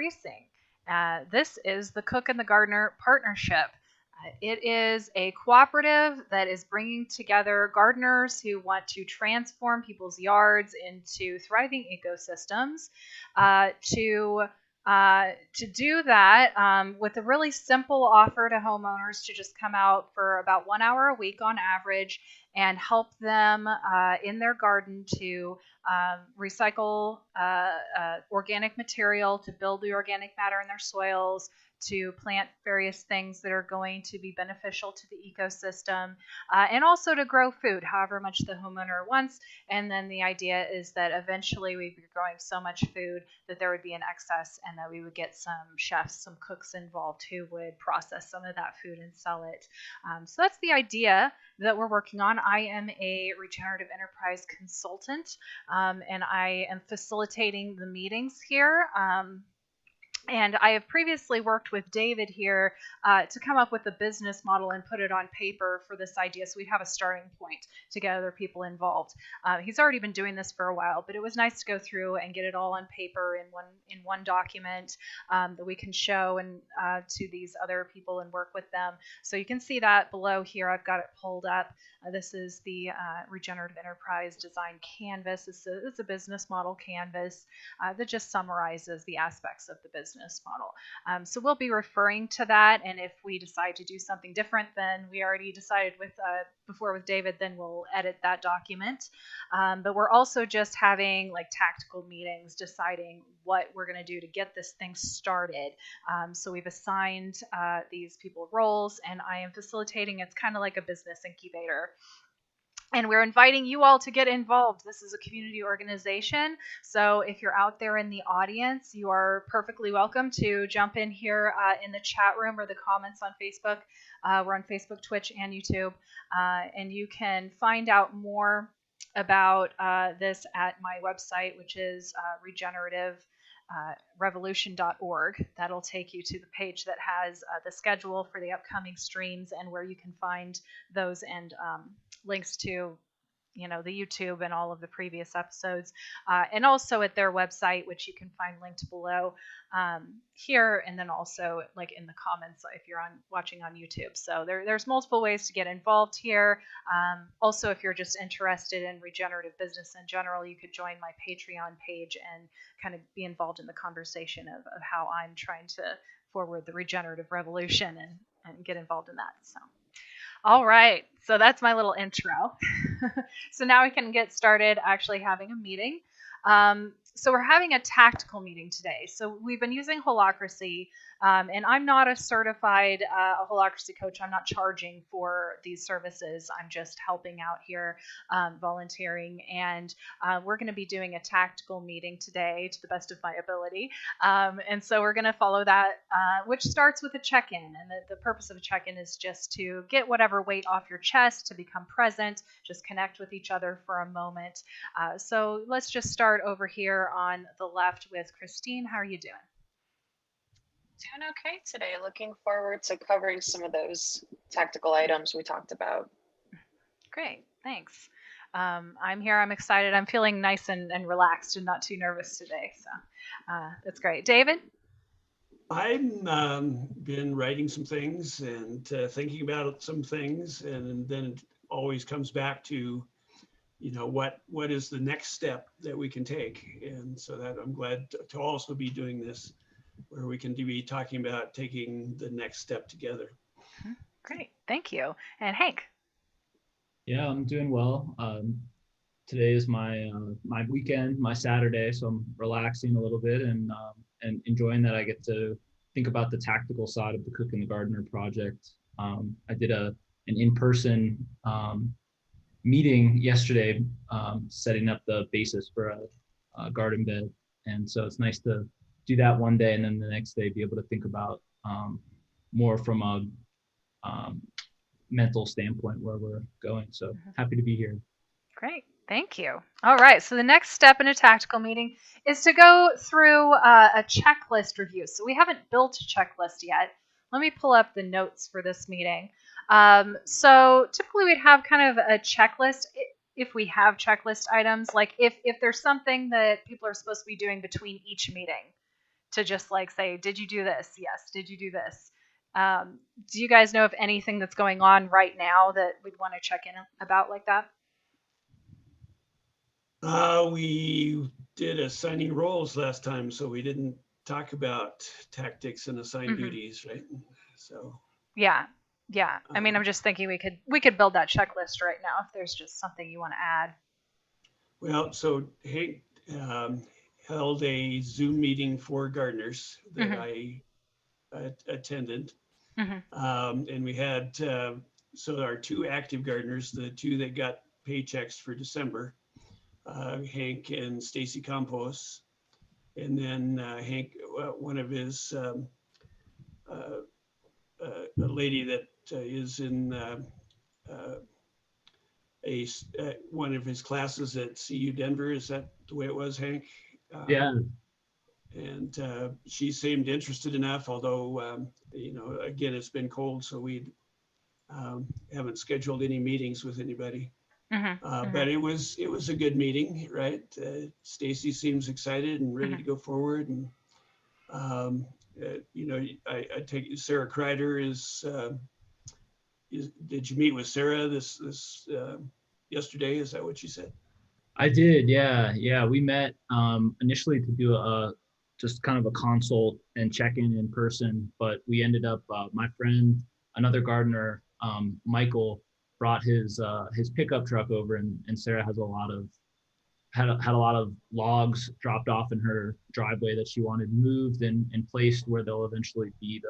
increasing. This is the Cook and the Gardner partnership. It is a cooperative that is bringing together gardeners who want to transform people's yards into thriving ecosystems. To do that with a really simple offer to homeowners to just come out for about 1 hour a week on average and help them in their garden to recycle organic material, to build the organic matter in their soils, to plant various things that are going to be beneficial to the ecosystem, and also to grow food, however much the homeowner wants. And then the idea is that eventually we'd be growing so much food that there would be an excess and that we would get some chefs, some cooks involved who would process some of that food and sell it. So that's the idea that we're working on. I am a regenerative enterprise consultant, and I am facilitating the meetings here. And I have previously worked with David here to come up with a business model and put it on paper for this idea, so we'd have a starting point to get other people involved. He's already been doing this for a while, but it was nice to go through and get it all on paper in one document that we can show and to these other people and work with them. So you can see that below here. I've got it pulled up. This is the Regenerative Enterprise Design Canvas. It's a business model canvas that just summarizes the aspects of the business model. So we'll be referring to that, and if we decide to do something different than we already decided with before with David, then we'll edit that document. But we're also just having like tactical meetings, deciding what we're going to do to get this thing started. So we've assigned these people roles, and I am facilitating. It's kind of like a business incubator. And we're inviting you all to get involved. This is a community organization. So if you're out there in the audience, you are perfectly welcome to jump in here in the chat room or the comments on Facebook. We're on Facebook, Twitch, and YouTube. And you can find out more about this at my website, which is regenerative.org. That'll take you to the page that has the schedule for the upcoming streams and where you can find those and links to, the YouTube and all of the previous episodes, and also at their website, which you can find linked below here, and then also like in the comments if you're watching on YouTube. So there's multiple ways to get involved here. Also, if you're just interested in regenerative business in general, you could join my Patreon page and kind of be involved in the conversation of how I'm trying to forward the regenerative revolution and get involved in that. So. All right, so that's my little intro. So now we can get started actually having a meeting. So we're having a tactical meeting today. So we've been using Holacracy, and I'm not a certified Holacracy coach. I'm not charging for these services. I'm just helping out here, volunteering, and we're going to be doing a tactical meeting today to the best of my ability. And so we're going to follow that, which starts with a check-in. And the purpose of a check-in is just to get whatever weight off your chest, to become present, just connect with each other for a moment. So let's just start over here on the left with Christine. How are you doing? Doing okay today. Looking forward to covering some of those tactical items we talked about. Great, thanks. I'm here. I'm excited. I'm feeling nice and relaxed and not too nervous today. So that's great. David? I've been writing some things and thinking about some things, and then it always comes back to, what is the next step that we can take? And so that I'm glad to also be doing this, where we can be talking about taking the next step together. Great, thank you. And Hank? Yeah, I'm doing well. Today is my weekend, my Saturday, so I'm relaxing a little bit and enjoying that I get to think about the tactical side of the Cook and the Gardner project. I did an in-person meeting yesterday, setting up the basis for a garden bed, and so it's nice to do that one day and then the next day be able to think about more from a mental standpoint where we're going. So happy to be here. Great, thank you. All right, so the next step in a tactical meeting is to go through a checklist review. So we haven't built a checklist yet. Let me pull up the notes for this meeting. So typically we'd have kind of a checklist if we have checklist items, like if there's something that people are supposed to be doing between each meeting. to just like say, did you do this? Yes. Did you do this? Do you guys know of anything that's going on right now that we'd want to check in about like that? We did assigning roles last time, so we didn't talk about tactics and assigned duties, right? So yeah. I mean, I'm just thinking we could build that checklist right now if there's just something you want to add. Well, so Hank held a Zoom meeting for gardeners that I attended. And we had, so our 2 active gardeners, the 2 that got paychecks for December, Hank and Stacy Campos. And then Hank, one of his, a lady that is in one of his classes at CU Denver. Is that the way it was, Hank? Yeah. And she seemed interested enough, although, you know, again, it's been cold, so we haven't scheduled any meetings with anybody. But it was a good meeting, right? Stacy seems excited and ready to go forward. And, you know, I take Sarah Kreider did you meet with Sarah this yesterday? Is that what you said? I did, yeah. We met initially to do just kind of a consult and check in person, but we ended up, my friend, another gardener, Michael, brought his pickup truck over, and Sarah has had a lot of logs dropped off in her driveway that she wanted moved and placed where they'll eventually be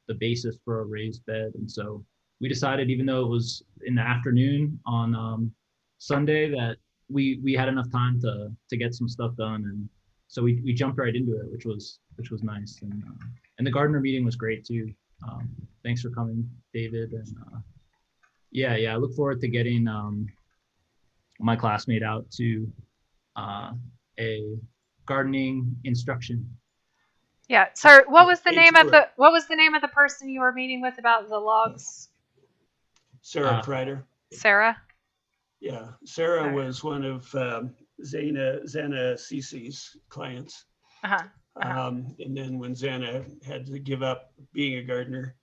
the basis for a raised bed. And so we decided, even though it was in the afternoon on Sunday, that we had enough time to get some stuff done, and so we jumped right into it, which was nice. And the gardener meeting was great too. Thanks for coming, David. And I look forward to getting my classmate out to a gardening instruction. Yeah. Sorry, what was the name of the person you were meeting with about the logs? Sarah Kreider. Sarah? Yeah, Sarah was one of Zana Cece's clients. And then when Zana had to give up being a gardener,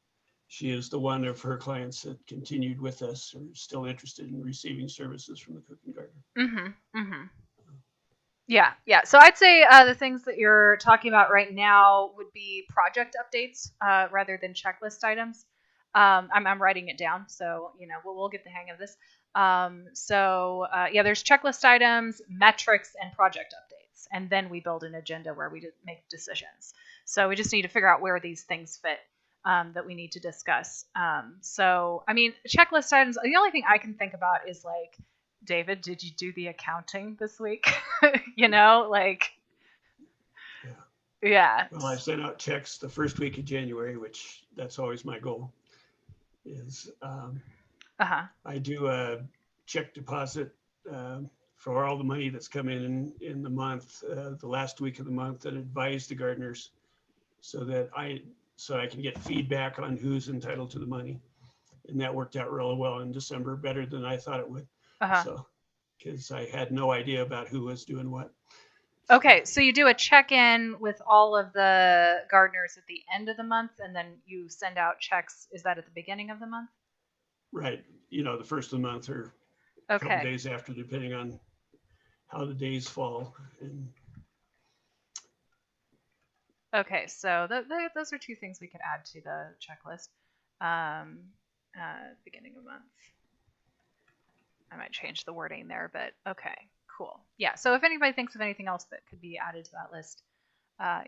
she is the one of her clients that continued with us, or still interested in receiving services from the cooking gardener. Yeah. So I'd say the things that you're talking about right now would be project updates rather than checklist items. I'm writing it down, so you know we'll get the hang of this. There's checklist items, metrics, and project updates, and then we build an agenda where we make decisions. So we just need to figure out where these things fit that we need to discuss. So I mean, checklist items. The only thing I can think about is like, David, did you do the accounting this week? You know, like. Yeah. Well, I sent out checks the first week of January, which that's always my goal. Is I do a check deposit for all the money that's come in the month, the last week of the month, and advise the gardeners so that I can get feedback on who's entitled to the money. And that worked out really well in December, better than I thought it would. So, because I had no idea about who was doing what. Okay, so you do a check-in with all of the gardeners at the end of the month, and then you send out checks. Is that at the beginning of the month? Right. You know, the first of the month or a couple days after, depending on how the days fall. Okay, so those are 2 things we could add to the checklist. Beginning of month. I might change the wording there, but okay. Cool. Yeah. So if anybody thinks of anything else that could be added to that list,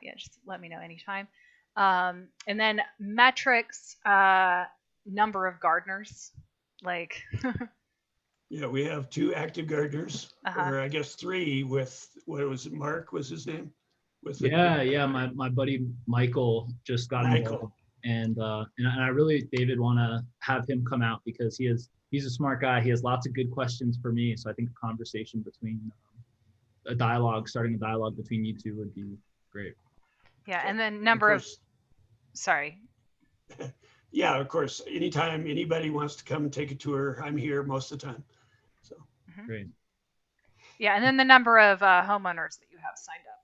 just let me know anytime. And then metrics, number of gardeners, like. Yeah, we have 2 active gardeners, or I guess 3 with, what was it, Mark was his name? My buddy Michael just got involved, and I really, David, want to have him come out because he's a smart guy. He has lots of good questions for me. So I think a conversation between starting a dialogue between you 2 would be great. Yeah. And then sorry. Yeah, of course. Anytime anybody wants to come and take a tour, I'm here most of the time. So Great. Yeah. And then the number of homeowners that you have signed up.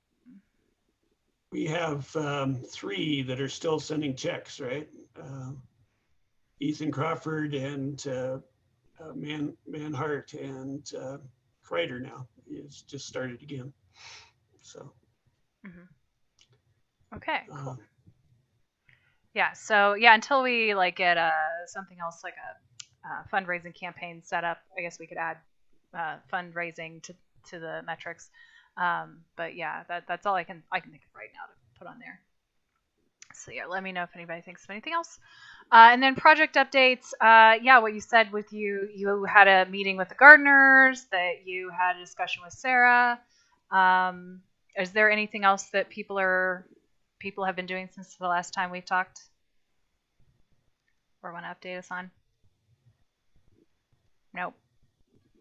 we have 3 that are still sending checks, right? Ethan Crawford and Manhart and Kreider now is just started again. So. Okay, cool. Yeah, so yeah, until we like get something else like a fundraising campaign set up, I guess we could add fundraising to the metrics. But yeah, that's all I can think of right now to put on there. So yeah, let me know if anybody thinks of anything else. And then project updates. Yeah, what you said with you had a meeting with the Gardners, that you had a discussion with Sarah. Is there anything else that people have been doing since the last time we've talked, or want to update us on? Nope.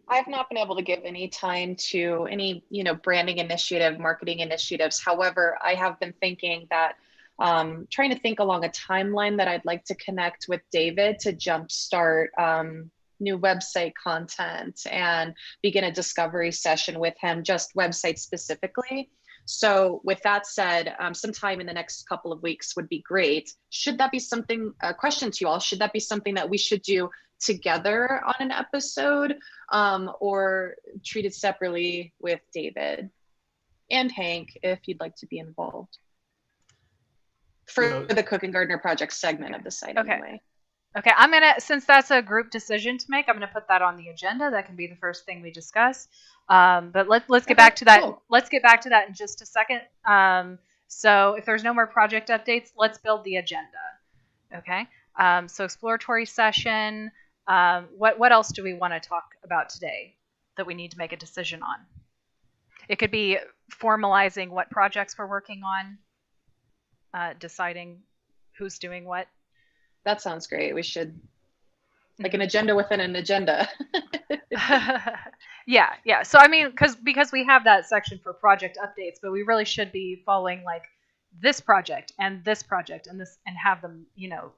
I've not been able to give any time to any, branding initiative, marketing initiatives. However, I have been thinking that, trying to think along a timeline that I'd like to connect with David to jumpstart new website content and begin a discovery session with him, just website specifically. So with that said, sometime in the next couple of weeks would be great. Should that be something, a question to you all, should that be something that we should do together on an episode, or treated separately with David and Hank, if you'd like to be involved for the Cook and Gardner project segment of the site? Okay. Anyway. Okay, since that's a group decision to make, I'm gonna put that on the agenda. That can be the first thing we discuss. But let's get back to that. Cool. Let's get back to that in just a second. So if there's no more project updates, let's build the agenda. Okay. So exploratory session. What else do we want to talk about today that we need to make a decision on? It could be formalizing what projects we're working on, deciding who's doing what. That sounds great. We should, like, an agenda within an agenda. Yeah. So I mean, because we have that section for project updates, but we really should be following like this project and this project and this, and have them,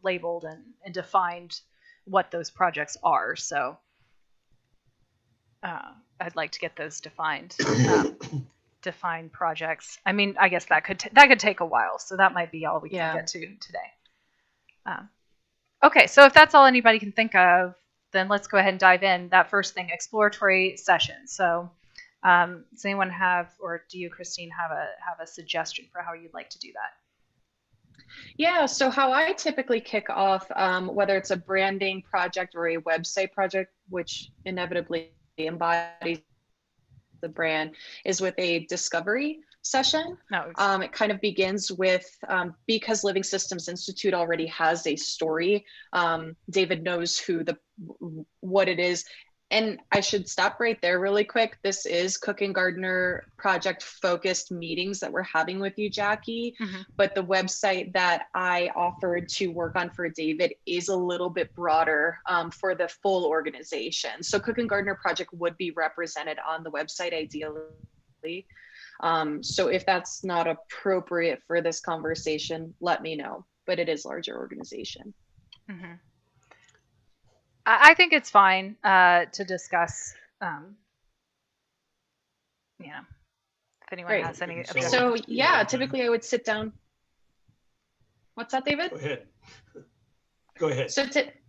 labeled and defined what those projects are. So I'd like to get those defined. Define projects. I mean, I guess that could take a while, so that might be all we can get to today. Okay, so if that's all anybody can think of, then let's go ahead and dive in. That first thing, exploratory sessions. So does anyone have, or do you, Christine, have a suggestion for how you'd like to do that? Yeah, so how I typically kick off, whether it's a branding project or a website project, which inevitably embodies the brand, is with a discovery session. It kind of begins with, because Living Systems Institute already has a story, David knows what it is. And I should stop right there really quick. This is Cook and Gardner project focused meetings that we're having with you, Jackie. Mm-hmm. But the website that I offered to work on for David is a little bit broader for the full organization. So Cook and Gardner project would be represented on the website ideally. So if that's not appropriate for this conversation, let me know. But it is larger organization. Mm-hmm. I think it's fine to discuss, if anyone has any objections. So yeah, typically I would sit down. What's that, David? Go ahead.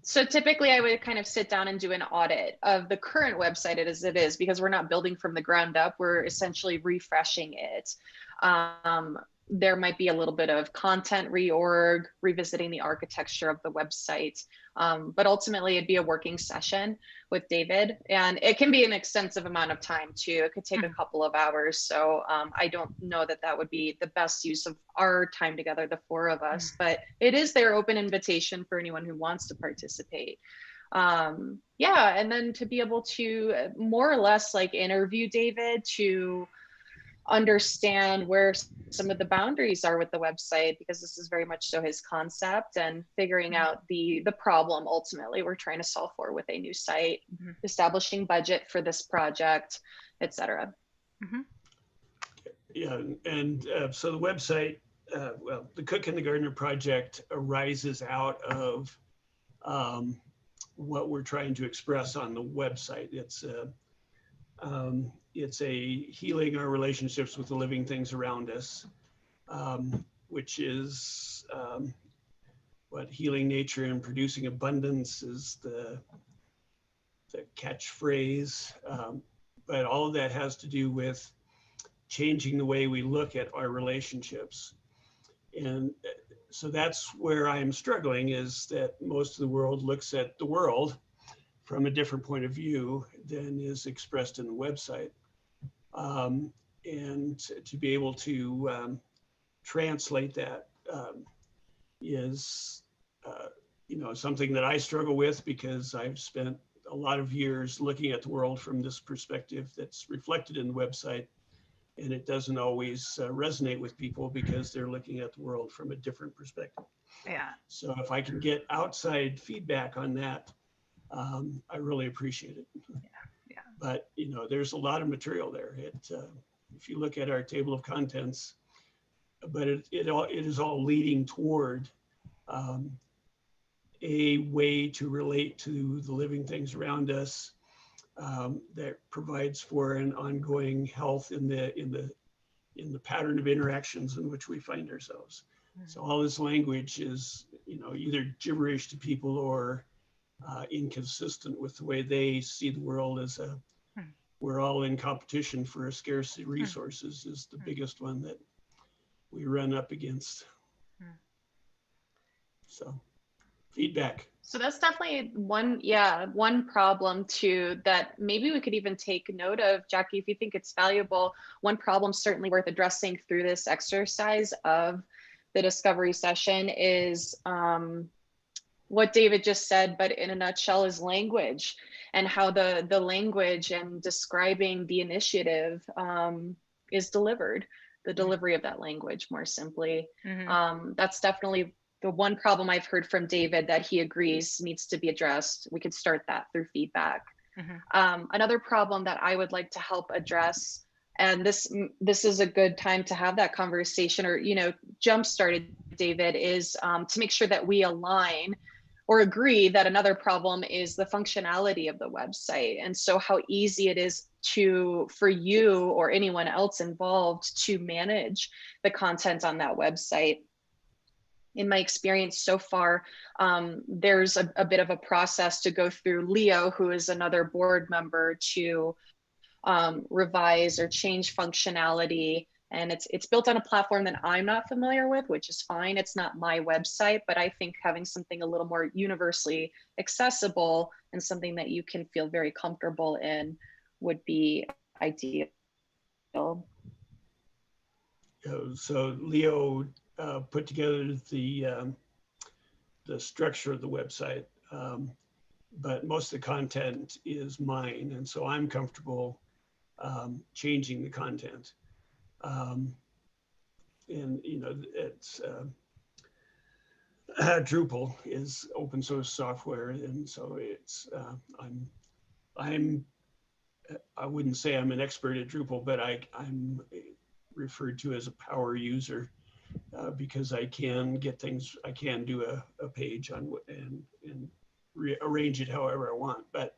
So typically I would kind of sit down and do an audit of the current website as it is, because we're not building from the ground up. We're essentially refreshing it. There might be a little bit of content reorg, revisiting the architecture of the website. But ultimately it'd be a working session with David, and it can be an extensive amount of time too. It could take a couple of hours. So I don't know that would be the best use of our time together, the four of us, but it is their open invitation for anyone who wants to participate. And then to be able to more or less like interview David to understand where some of the boundaries are with the website, because this is very much so his concept, and figuring out the problem ultimately we're trying to solve for with a new site, establishing budget for this project, etc. Yeah, and so the website, the Cook and the Gardner project arises out of what we're trying to express on the website. It's a healing our relationships with the living things around us. which is what healing nature and producing abundance is the catchphrase. But all of that has to do with changing the way we look at our relationships. And so that's where I'm struggling, is that most of the world looks at the world from a different point of view than is expressed in the website. And to be able to translate that is something that I struggle with, because I've spent a lot of years looking at the world from this perspective that's reflected in the website, and it doesn't always resonate with people because they're looking at the world from a different perspective. Yeah. So if I can get outside feedback on that, I really appreciate it. Yeah. But there's a lot of material there. If you look at our table of contents, but it is all leading toward a way to relate to the living things around us that provides for an ongoing health in the pattern of interactions in which we find ourselves. So all this language is either gibberish to people or inconsistent with the way they see the world as we're all in competition for scarce resources is the biggest one that we run up against. So feedback. So that's definitely one problem too, that maybe we could even take note of, Jackie, if you think it's valuable. One problem certainly worth addressing through this exercise of the discovery session is what David just said, but in a nutshell, is language, and how the language and describing the initiative is delivered, the delivery of that language, more simply. That's definitely the one problem I've heard from David that he agrees needs to be addressed. We could start that through feedback. Another problem that I would like to help address, and this is a good time to have that conversation, or jump started, David, is to make sure that we align or agree that another problem is the functionality of the website. And so how easy it is for you or anyone else involved to manage the content on that website. In my experience so far, there's a bit of a process to go through. Leo, who is another board member, to revise or change functionality. And it's built on a platform that I'm not familiar with, which is fine. It's not my website, but I think having something a little more universally accessible and something that you can feel very comfortable in would be ideal. So Leo put together the structure of the website, but most of the content is mine, and so I'm comfortable changing the content. And it's Drupal is open source software, and so it's I wouldn't say I'm an expert at Drupal, but I'm referred to as a power user because I can get things. I can do a page and arrange it however I want, but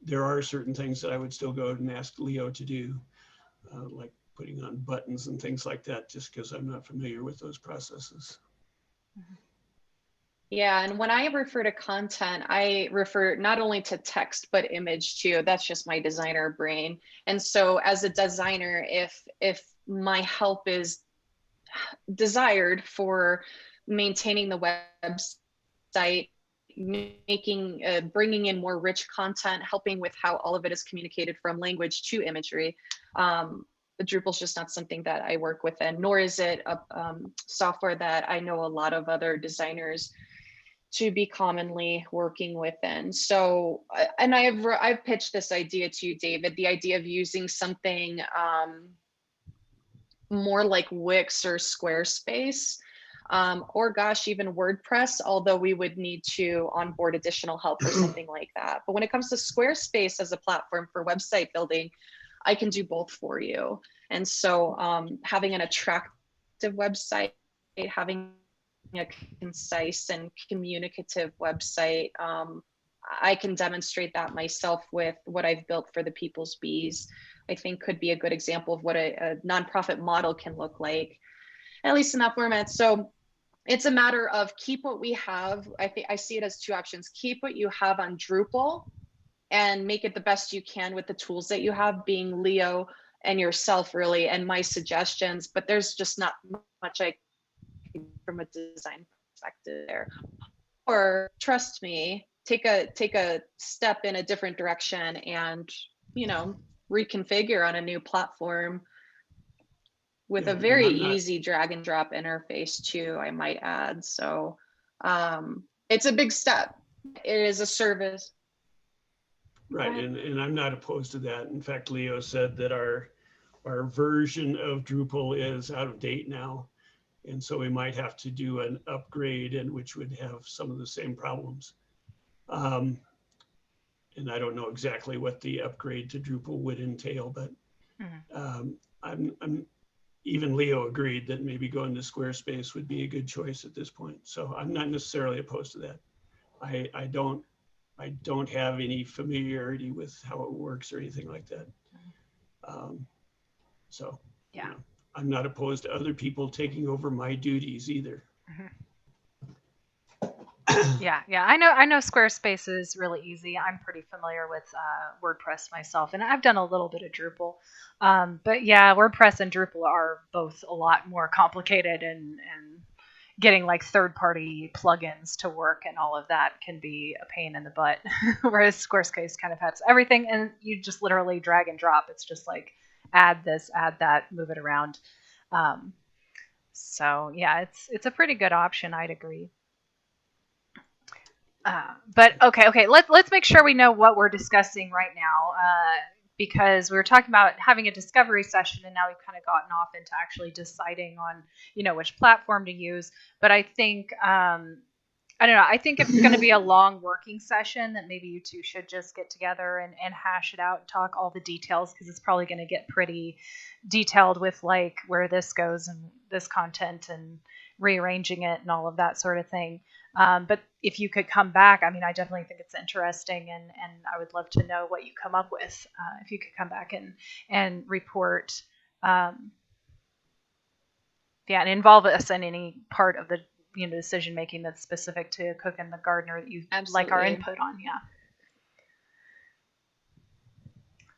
there are certain things that I would still go and ask Leo to do. Like putting on buttons and things like that, just because I'm not familiar with those processes. Yeah, and when I refer to content, I refer not only to text, but image too. That's just my designer brain. And so as a designer, if my help is desired for maintaining the website, bringing in more rich content, helping with how all of it is communicated from language to imagery, Drupal is just not something that I work with, and nor is it a software that I know a lot of other designers to be commonly working within. So, and I've pitched this idea to you, David, the idea of using something more like Wix or Squarespace, or gosh, even WordPress, although we would need to onboard additional help or something like that. But when it comes to Squarespace as a platform for website building, I can do both for you. And so having an attractive website, having a concise and communicative website, I can demonstrate that myself with what I've built for the People's Bees, I think could be a good example of what a nonprofit model can look like, at least in that format. So it's a matter of keep what we have. I see it as two options. Keep what you have on Drupal and make it the best you can with the tools that you have, being Leo and yourself really, and my suggestions, but there's just not much I can from a design perspective there. Or trust me, take a step in a different direction and, you know, reconfigure on a new platform with a very easy drag and drop interface too, I might add. So it's a big step. It is a service. Right, and I'm not opposed to that. In fact, Leo said that our version of Drupal is out of date now. And so we might have to do an upgrade, and which would have some of the same problems. And I don't know exactly what the upgrade to Drupal would entail, but I'm even Leo agreed that maybe going to Squarespace would be a good choice at this point. So I'm not necessarily opposed to that. I don't have any familiarity with how it works or anything like that. So yeah, you know, I'm not opposed to other people taking over my duties either. Yeah, I know Squarespace is really easy. I'm pretty familiar with WordPress myself, and I've done a little bit of Drupal. But yeah, WordPress and Drupal are both a lot more complicated, and getting like third-party plugins to work and all of that can be a pain in the butt. Whereas Squarespace kind of has everything, and you just literally drag and drop. It's just like add this, add that, move it around. So yeah, it's a pretty good option. I'd agree. But okay, let's make sure we know what we're discussing right now, because we were talking about having a discovery session, and now we've kind of gotten off into actually deciding on, you know, which platform to use. But I think I don't know. I think if it's going to be a long working session, that maybe you two should just get together and hash it out and talk all the details, because it's probably going to get pretty detailed with like where this goes and this content and rearranging it and all of that sort of thing. But if you could come back, I mean, I definitely think it's interesting, and I would love to know what you come up with. If you could come back and report, and involve us in any part of the decision making that's specific to Cook and the Gardner that you like our input on.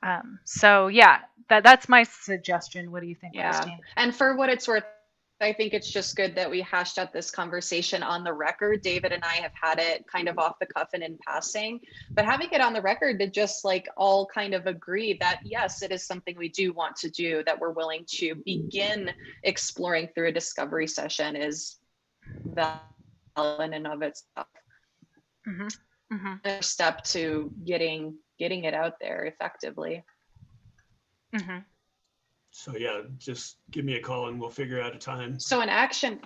Yeah. So yeah, that's my suggestion. What do you think, Christine? And for what it's worth, I think it's just good that we hashed out this conversation on the record. David and I have had it kind of off the cuff and in passing, but having it on the record to just like all kind of agree that yes, it is something we do want to do, that we're willing to begin exploring through a discovery session is valid in and of itself. A step to getting it out there effectively. So yeah, just give me a call and we'll figure out a time. So an action.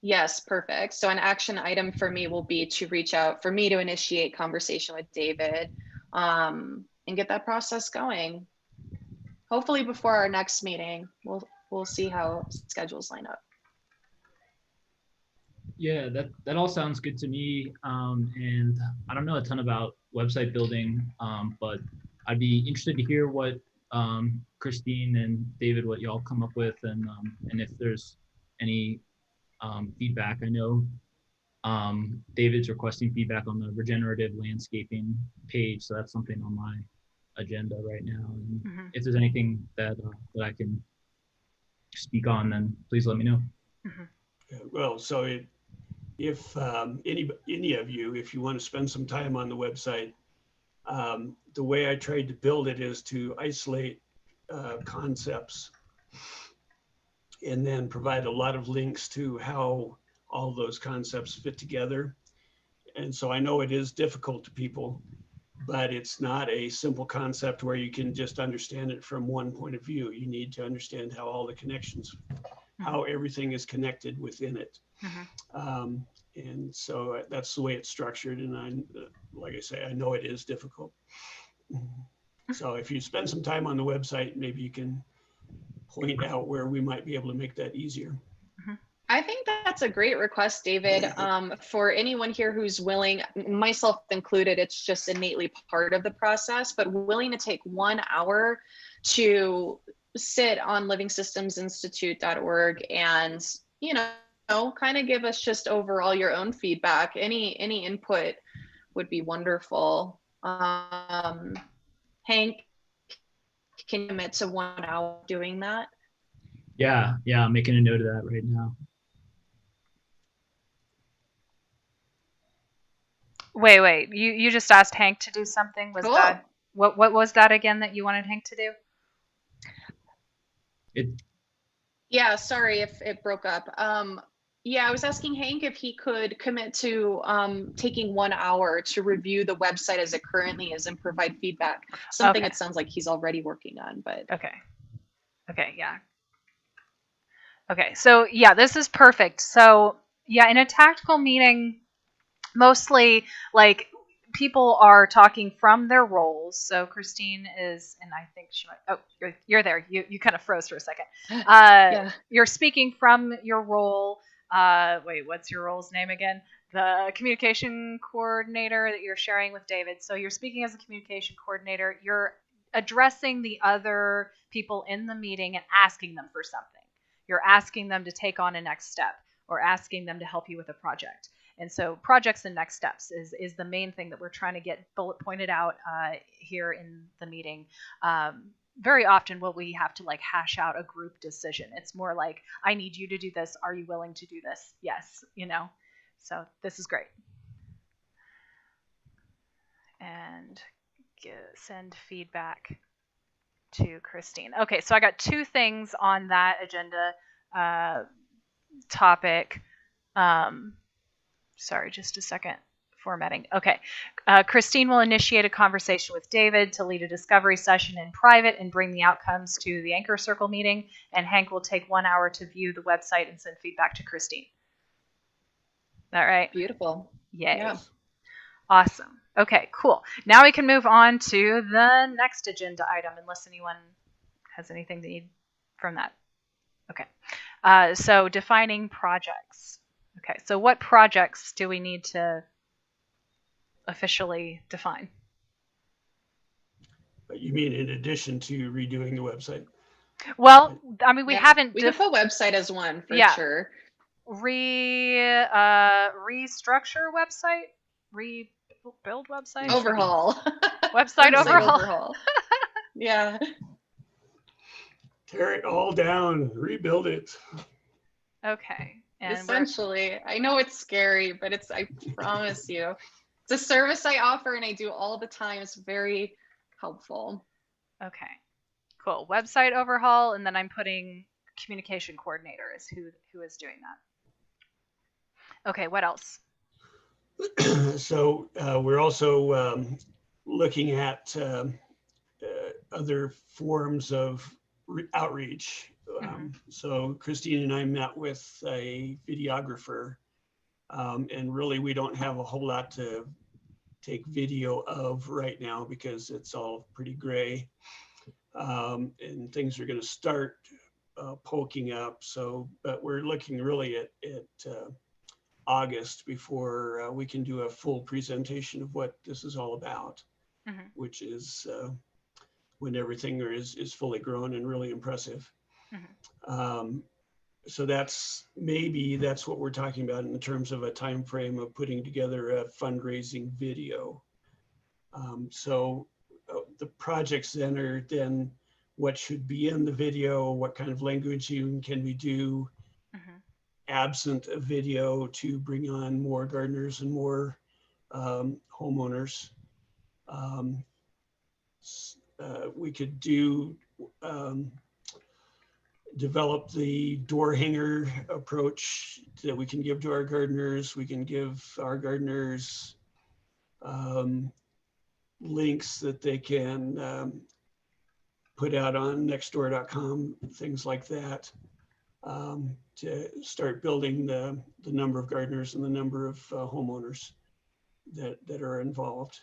Yes, perfect. So an action item for me will be to reach out, for me to initiate conversation with David, and get that process going. Hopefully before our next meeting. We'll see how schedules line up. Yeah, that all sounds good to me. And I don't know a ton about website building, but I'd be interested to hear what Christine and David, what y'all come up with, and if there's any feedback. I know David's requesting feedback on the regenerative landscaping page, so that's something on my agenda right now. And if there's anything that I can speak on, then please let me know. Well, so if any of you, if you want to spend some time on the website, the way I tried to build it is to isolate concepts and then provide a lot of links to how all those concepts fit together. And so I know it is difficult to people, but it's not a simple concept where you can just understand it from one point of view. You need to understand how all the connections, how everything is connected within it. And so that's the way it's structured. And like I say, I know it is difficult. So if you spend some time on the website, maybe you can point out where we might be able to make that easier. I think that's a great request, David. For anyone here who's willing, myself included, it's just innately part of the process, but willing to take 1 hour to sit on livingsystems.institute.org and, you know, kind of give us just overall your own feedback. Any input would be wonderful. Hank, can you commit to 1 hour doing that? Yeah, I'm making a note of that right now. Wait. You just asked Hank to do something. Was Cool. that what was that again that you wanted Hank to do? Yeah, sorry if it broke up. Yeah, I was asking Hank if he could commit to taking 1 hour to review the website as it currently is and provide feedback. Something it sounds like he's already working on, but Okay, yeah. Okay, so yeah, this is perfect. So yeah, in a tactical meeting, mostly like people are talking from their roles. So Christine is, and I think she might, oh, you're there. You kind of froze for a second. yeah. You're speaking from your role. Wait, what's your role's name again? The communication coordinator that you're sharing with David. So you're speaking as a communication coordinator. You're addressing the other people in the meeting and asking them for something. You're asking them to take on a next step or asking them to help you with a project. And so projects and next steps is the main thing that we're trying to get bullet pointed out here in the meeting. Very often what we have to like hash out a group decision. It's more like, I need you to do this. Are you willing to do this? Yes, you know. So this is great. And send feedback to Christine. Okay, so I got 2 things on that agenda topic. Sorry, just a second. Formatting. Okay. Christine will initiate a conversation with David to lead a discovery session in private and bring the outcomes to the Anchor Circle meeting. And Hank will take 1 hour to view the website and send feedback to Christine. All right. Beautiful. Yay. Yeah. Awesome. Okay, cool. Now we can move on to the next agenda item, unless anyone has anything they need from that. Okay. So defining projects. Okay, so what projects do we need to officially define? You mean in addition to redoing the website? Well, I mean, we haven't. We could put website as one for sure. Restructure website, rebuild website, overhaul. Website overhaul. Yeah. Tear it all down, rebuild it. Okay. And essentially, I know it's scary, but I promise you, it's a service I offer and I do all the time. It's very helpful. Okay, cool. Website overhaul, and then I'm putting communication coordinator is who is doing that. Okay, what else? So we're also looking at other forms of outreach. So Christine and I met with a videographer, and really we don't have a whole lot to take video of right now because it's all pretty gray, and things are going to start poking up. So, but we're looking really at August before we can do a full presentation of what this is all about, which is when everything is fully grown and really impressive. So that's what we're talking about in terms of a time frame of putting together a fundraising video. So the projects then are what should be in the video, what kind of language can we do absent a video to bring on more gardeners and more homeowners. We could develop the door hanger approach that we can give to our gardeners. We can give our gardeners links that they can put out on nextdoor.com, things like that, to start building the number of gardeners and the number of homeowners that are involved.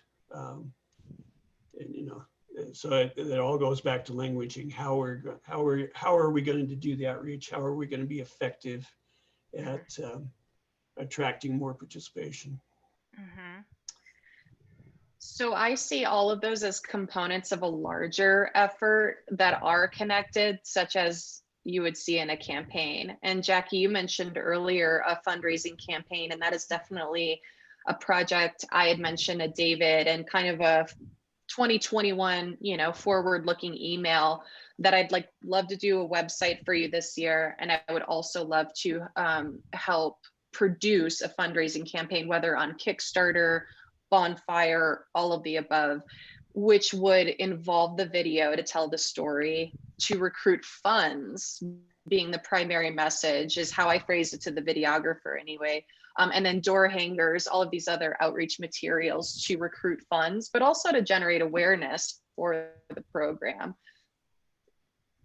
And so it all goes back to languaging. How are we going to do the outreach? How are we going to be effective at attracting more participation. Mm-hmm. So I see all of those as components of a larger effort that are connected, such as you would see in a campaign. And Jackie, you mentioned earlier a fundraising campaign, and that is definitely a project I had mentioned to David, and kind of a 2021, forward looking email that I'd love to do a website for you this year. And I would also love to help produce a fundraising campaign, whether on Kickstarter, Bonfire, all of the above, which would involve the video to tell the story, to recruit funds being the primary message, is how I phrased it to the videographer anyway. And then door hangers, all of these other outreach materials to recruit funds, but also to generate awareness for the program.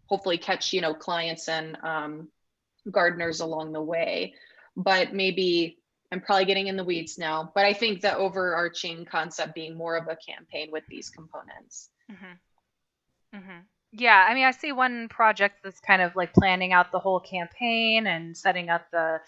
Hopefully catch, clients and gardeners along the way. But maybe I'm probably getting in the weeds now, but I think the overarching concept being more of a campaign with these components. Mm-hmm. Mm-hmm. Yeah, I mean, I see one project that's kind of like planning out the whole campaign and setting up the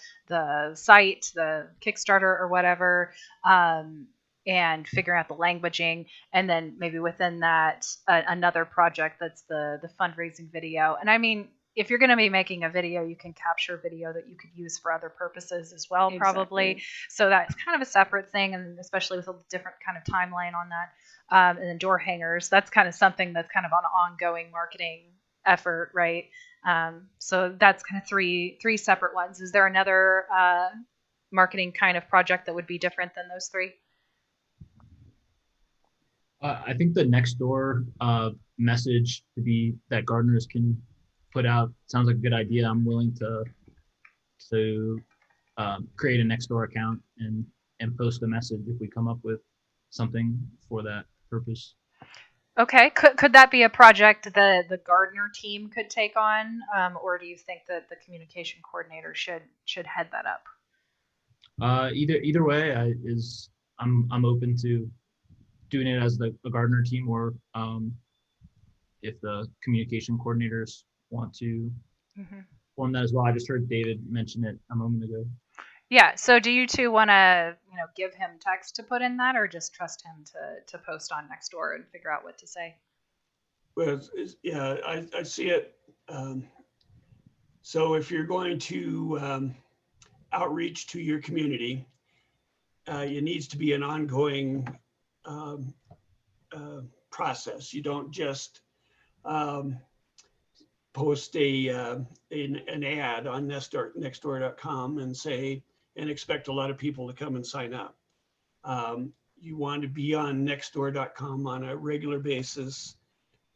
site, the Kickstarter or whatever, and figuring out the languaging, and then maybe within that another project that's the fundraising video. And I mean, if you're going to be making a video, you can capture video that you could use for other purposes as well, probably. Exactly. So that's kind of a separate thing, and especially with a different kind of timeline on that. And then door hangers, that's kind of something that's kind of an ongoing marketing effort, right? So that's kind of three separate ones. Is there another marketing kind of project that would be different than those three? I think the next door message to be that gardeners can put out sounds like a good idea. I'm willing to create a next door account and post a message if we come up with something for that purpose. Okay, could that be a project the Gardner team could take on, or do you think that the communication coordinator should head that up? Either way, I'm open to doing it as the Gardner team, or if the communication coordinators want to form that as well. I just heard David mention it a moment ago. Yeah. So do you two want to, give him text to put in that, or just trust him to post on Nextdoor and figure out what to say? Well, yeah, I see it. So if you're going to outreach to your community, it needs to be an ongoing process. You don't just post an ad on nextdoor.com and expect a lot of people to come and sign up. You want to be on nextdoor.com on a regular basis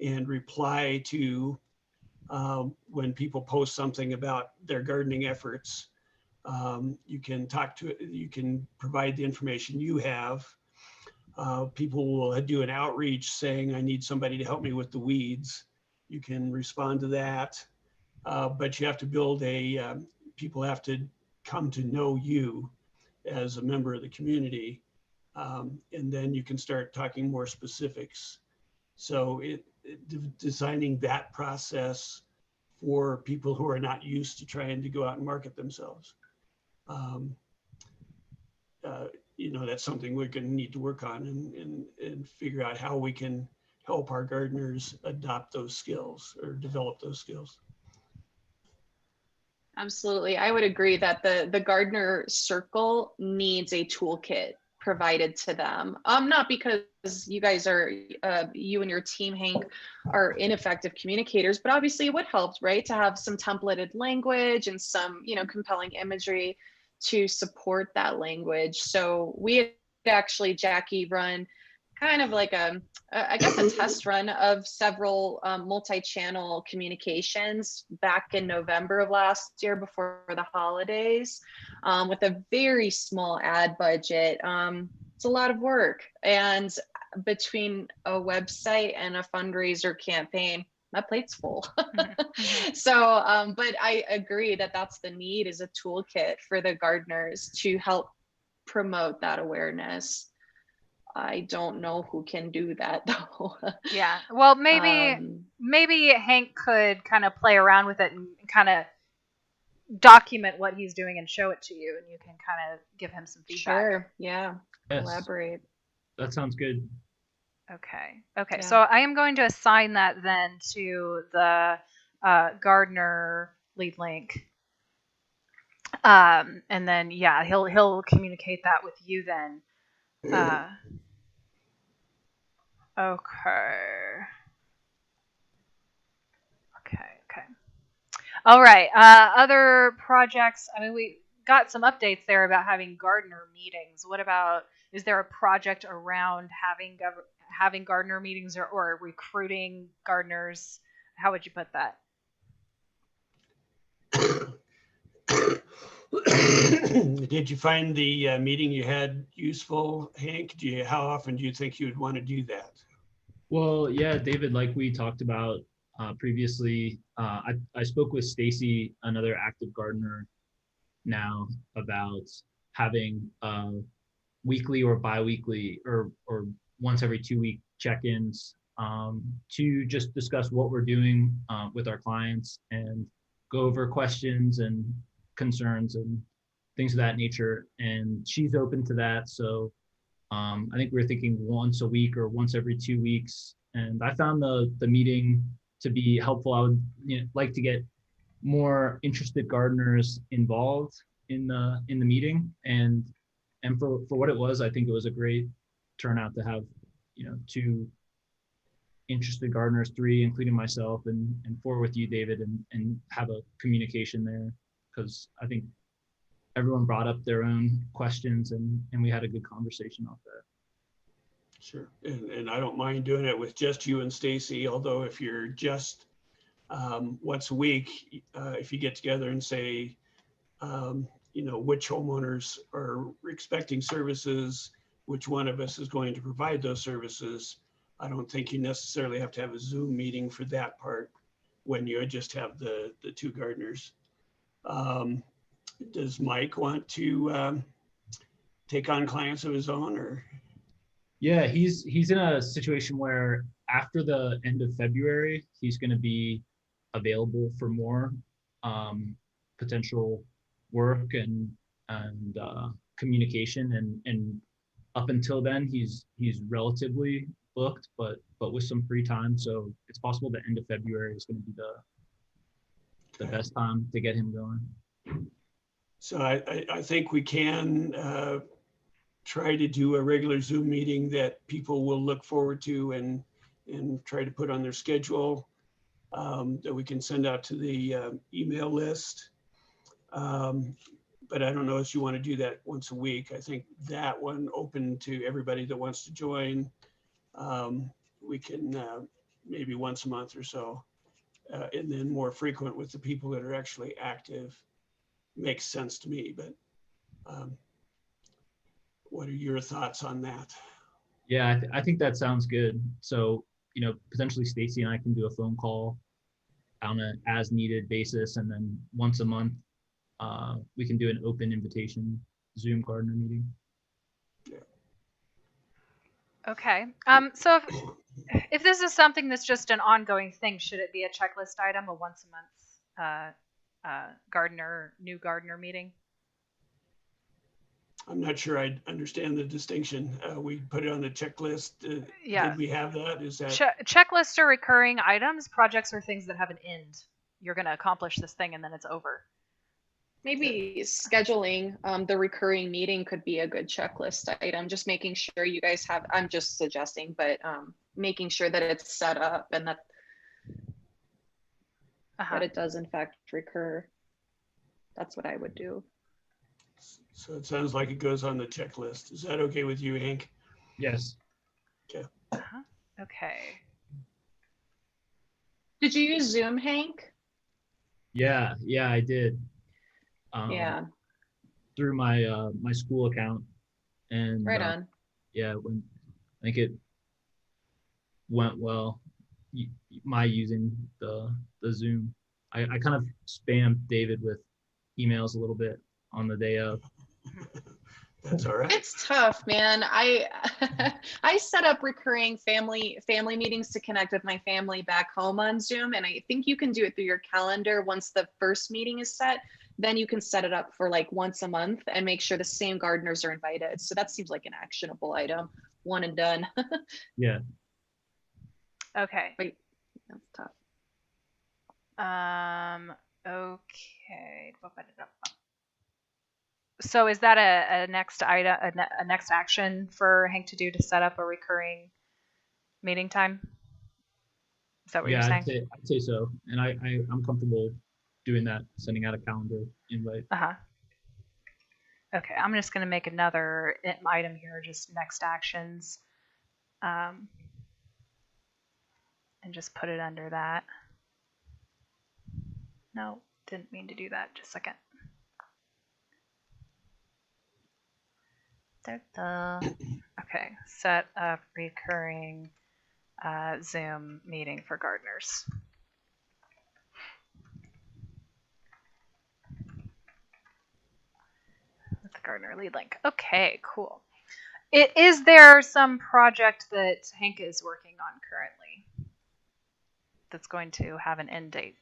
and reply to when people post something about their gardening efforts. You can provide the information you have. People will do an outreach saying, I need somebody to help me with the weeds. You can respond to that, but you have to build people have to come to know you as a member of the community. And then you can start talking more specifics. So designing that process for people who are not used to trying to go out and market themselves. That's something we're going to need to work on and figure out how we can help our gardeners adopt those skills or develop those skills. Absolutely. I would agree that the gardener circle needs a toolkit provided to them. Not because you guys are, you and your team, Hank, are ineffective communicators, but obviously it would help, right, to have some templated language and some, compelling imagery to support that language. So we had actually, Jackie, run kind of like a test run of several multi-channel communications back in November of last year before the holidays, with a very small ad budget. It's a lot of work, and between a website and a fundraiser campaign, my plate's full. So, but I agree that that's the need, is a toolkit for the gardeners to help promote that awareness. I don't know who can do that though. Yeah. Well, maybe Hank could kind of play around with it and kind of document what he's doing and show it to you, and you can kind of give him some feedback. Sure. Yeah. Yes, Collaborate. that sounds good. Okay. Okay. Yeah. So I am going to assign that then to the Gardner lead link. And then yeah, he'll communicate that with you then. Okay. Okay. All right. Other projects. I mean, we got some updates there about having Gardner meetings. What about? Is there a project around having Gardner meetings or recruiting gardeners? How would you put that? Did you find the meeting you had useful, Hank? How often do you think you would want to do that? Well, yeah, David, like we talked about previously, I spoke with Stacy, another active gardener now, about having weekly or bi-weekly or once every 2-week check-ins to just discuss what we're doing with our clients and go over questions and concerns and things of that nature. And she's open to that. So I think we were thinking once a week or once every 2 weeks. And I found the meeting to be helpful. I would like to get more interested gardeners involved in the meeting. And for what it was, I think it was a great turnout to have 2 interested gardeners, 3 including myself, and 4 with you, David, and have a communication there, because I think everyone brought up their own questions and we had a good conversation off that. Sure. And I don't mind doing it with just you and Stacy, although if you're just once a week, if you get together and say, which homeowners are expecting services, which one of us is going to provide those services, I don't think you necessarily have to have a Zoom meeting for that part when you just have the 2 gardeners. Does Mike want to take on clients of his own, or? Yeah, he's in a situation where after the end of February, he's going to be available for more potential work and communication, and up until then he's relatively booked, but with some free time. So it's possible the end of February is going to be the best time to get him going. So I think we can try to do a regular Zoom meeting that people will look forward to and try to put on their schedule, that we can send out to the email list. But I don't know if you want to do that once a week. I think that one open to everybody that wants to join. We can maybe once a month or so, and then more frequent with the people that are actually active. Makes sense to me, but what are your thoughts on that? Yeah, I think that sounds good. So, potentially Stacy and I can do a phone call on an as needed basis, and then once a month we can do an open invitation Zoom gardener meeting. Yeah. Okay. So if this is something that's just an ongoing thing, should it be a checklist item, a once a month new gardener meeting? I'm not sure I understand the distinction. We put it on the checklist. Yeah. Did we have that? Is that checklists are recurring items? Projects are things that have an end. You're going to accomplish this thing and then it's over. Maybe scheduling the recurring meeting could be a good checklist item. Just making sure you guys have. I'm just suggesting, but making sure that it's set up and that that it does in fact recur. That's what I would do. So it sounds like it goes on the checklist. Is that okay with you, Hank? Yes. Okay. Okay. Did you use Zoom, Hank? Yeah, I did. Yeah. Through my my school account, and right on. Yeah, I think it went well. My using the Zoom. I kind of spammed David with emails a little bit on the day of. That's all right. It's tough, man. I set up recurring family meetings to connect with my family back home on Zoom, and I think you can do it through your calendar once the first meeting is set. then you can set it up for like once a month and make sure the same gardeners are invited. So that seems like an actionable item. One and done. Yeah. Okay. Wait, that's tough. Okay. So is that a next item, a next action for Hank to do to set up a recurring meeting time? Is that what you're saying? I'd say so. And I'm comfortable doing that, sending out a calendar invite. Okay, I'm just going to make another item here, just next actions, and just put it under that. No, didn't mean to do that. Just a second. Okay, set up recurring Zoom meeting for gardeners. With the Gardner lead link. Okay, cool. Is there some project that Hank is working on currently that's going to have an end date?